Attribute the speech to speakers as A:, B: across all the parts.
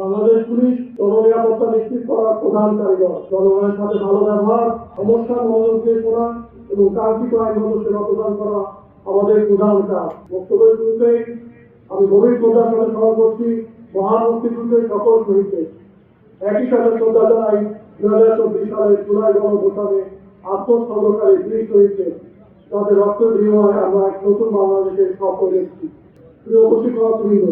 A: Bangladesh police জননিরাপত্তা নিশ্চিত করার প্রধান কারিগর। জনগণের সাথে ভালো ব্যবহার, সমস্যার মনোযোগ দিয়ে শোনা এবং কাঙ্ক্ষিত আইনগত সেবা প্রদান করা আমাদের প্রধান কাজ। বক্তব্যের শুরুতেই আমি গভীর শ্রদ্ধার সাথে স্মরণ করছি মহান মুক্তিযুদ্ধের সকল শহীদদের। একই সাথে শ্রদ্ধা জানাই 2024 সালের জুলাই গণঅভ্যুত্থানে আত্মসমর্পণকারী বীর শহীদদের, তাদের রক্তের বিনিময়ে আমরা এক নতুন বাংলাদেশের স্বপ্ন দেখছি। প্রিয় প্রশিক্ষণার্থীবৃন্দ,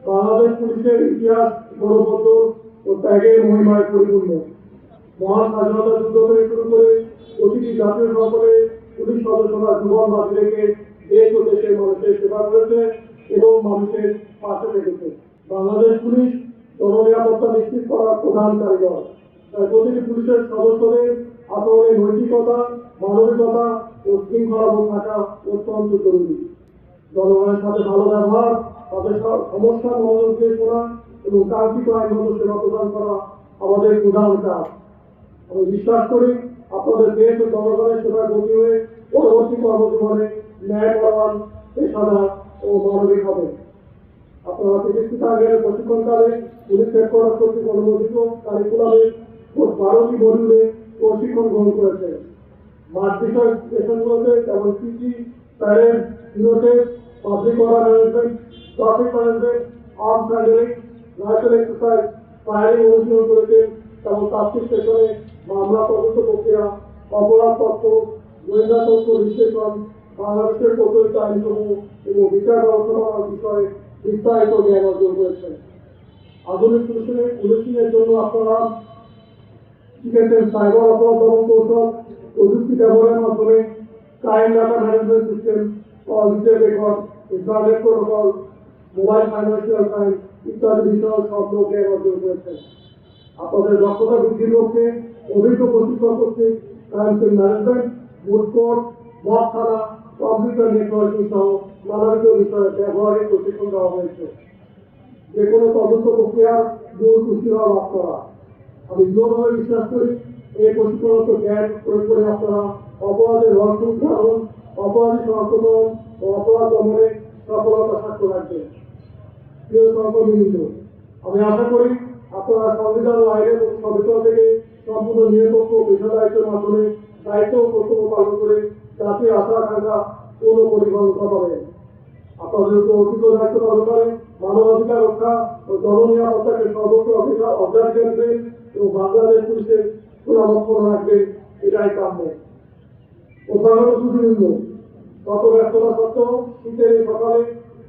A: বাংলাদেশ পুলিশের ইতিহাস গৌরবোজ্জ্বল ও ত্যাগের মহিমায় পরিপূর্ণ। মহান স্বাধীনতা যুদ্ধ থেকে শুরু করে প্রতিটি জাতীয় সরকারে পুলিশ সদস্যরা জীবন বাজি রেখে দেশ ও দেশের মানুষের সেবা করেছে এবং মানুষের পাশে থেকেছে। বাংলাদেশ পুলিশ জননিরাপত্তা নিশ্চিত করার প্রধান কারিগর। তাই প্রতিটি পুলিশের সদস্যদের আচরণে নৈতিকতা, মানবিকতা ও শৃঙ্খলাবোধ থাকা অত্যন্ত জরুরি। জনগণের সাথে ভালো ব্যবহার, তাদের সমস্যার মনোযোগ দিয়ে শোনা এবং কাঙ্ক্ষিত আইনগত সেবা প্রদান করা আমাদের প্রধান কাজ। আমি বিশ্বাস করি আপনাদের দেশ ও জনগণের সেবায় ব্রতী হয়ে পরবর্তী কর্মজীবনে ন্যায়পরায়ণ, পেশাদার ও মানবিক হবে। আপনারা চিকিৎসা আগের প্রশিক্ষণকালে পুলিশ হেডকোয়ার্টার কর্তৃক অনুমোদিত কারিকুলামে 12টি মডিউলে প্রশিক্ষণ গ্রহণ করেছে। মাঠ বিষয় স্টেশনগুলোতে যেমন পিটি, প্যারেড, পিলোটেড, public order management, traffic management, arms handling, rifle exercise, firing অনুশীলন করেছেন। তেমন তাত্ত্বিক স্টেশনে মামলা তদন্ত প্রক্রিয়া, অপরাধ তথ্য, গোয়েন্দা তথ্য বিশ্লেষণ, বাংলাদেশের প্রচলিত আইনসমূহ এবং বিচার ব্যবস্থাপনার বিষয়ে বিস্তারিত জ্ঞান অর্জন করেছেন। আধুনিক পুলিশের জন্য আপনারা শিখেছেন সাইবার অপরাধ দমন কৌশল, প্রযুক্তি ব্যবহারের মাধ্যমে crime data management system, call detail record, internet protocol, mobile financial crime ইত্যাদি বিষয়ে স্বপ্ন জ্ঞান অর্জন করেছেন। আপনাদের দক্ষতা বৃদ্ধির লক্ষ্যে অভিজ্ঞ প্রশিক্ষণ কর্তৃক crime scene management, moot court, মব থানা, কম্পিউটার নেটওয়ার্কিং সহ নানাবিধ বিষয়ে ব্যবহারিক প্রশিক্ষণ দেওয়া হয়েছে। যে কোনো তদন্ত প্রক্রিয়ার দূর কুশীলতা লাভ করা। আমি দৃঢ়ভাবে বিশ্বাস করি এই প্রশিক্ষণগত জ্ঞান প্রয়োগ করে আপনারা অপরাধের রহস্য উদ্ধারণ, অপরাধী শনাক্তকরণ ও অপরাধ দমনে সফলতা সাক্ষ্য রাখবেন। প্রিয় সহকর্মীবৃন্দ, আমি আশা করি আপনারা সংবিধান ও আইনের সচেতন থেকে সম্পূর্ণ নিরপেক্ষ পেশাদারিত্বের মাধ্যমে দায়িত্ব ও কর্তব্য পালন করে জাতীয় আশা আকাঙ্ক্ষা পূর্ণ পরিকল্পনা করবেন। আপনাদের উপর অর্পিত দায়িত্ব পালন করে মানবাধিকার রক্ষা ও জননিরাপত্তাকে সর্বোচ্চ অগ্রাধিকার দেবেন এবং বাংলাদেশ পুলিশের সুনামক্ষণ রাখবেন, এটাই কাম্য। অভ্যাগত সুদীবৃন্দ, গত ব্যস্ততা সত্ত্বেও শীতের এই সকালে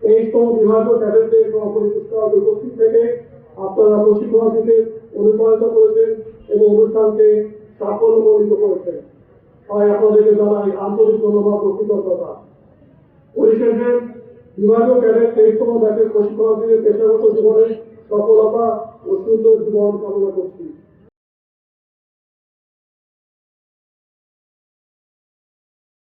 A: 23তম বিভাগীয় ক্যাডেটদের এবং অপরিপুষ্টাদের উপস্থিত থেকে আপনারা প্রশিক্ষণ দিতে অনুপ্রাণিত করেছেন এবং অনুষ্ঠানকে সাফল্যমণ্ডিত করেছেন। তাই আপনাদেরকে জানাই আন্তরিক ধন্যবাদ ও কৃতজ্ঞতা। পরিশেষে বিভাগীয় ক্যাডেট 23তম ব্যাচের প্রশিক্ষণার্থীদের পেশাগত জীবনে সফলতা ও সুন্দর জীবন কামনা করছি।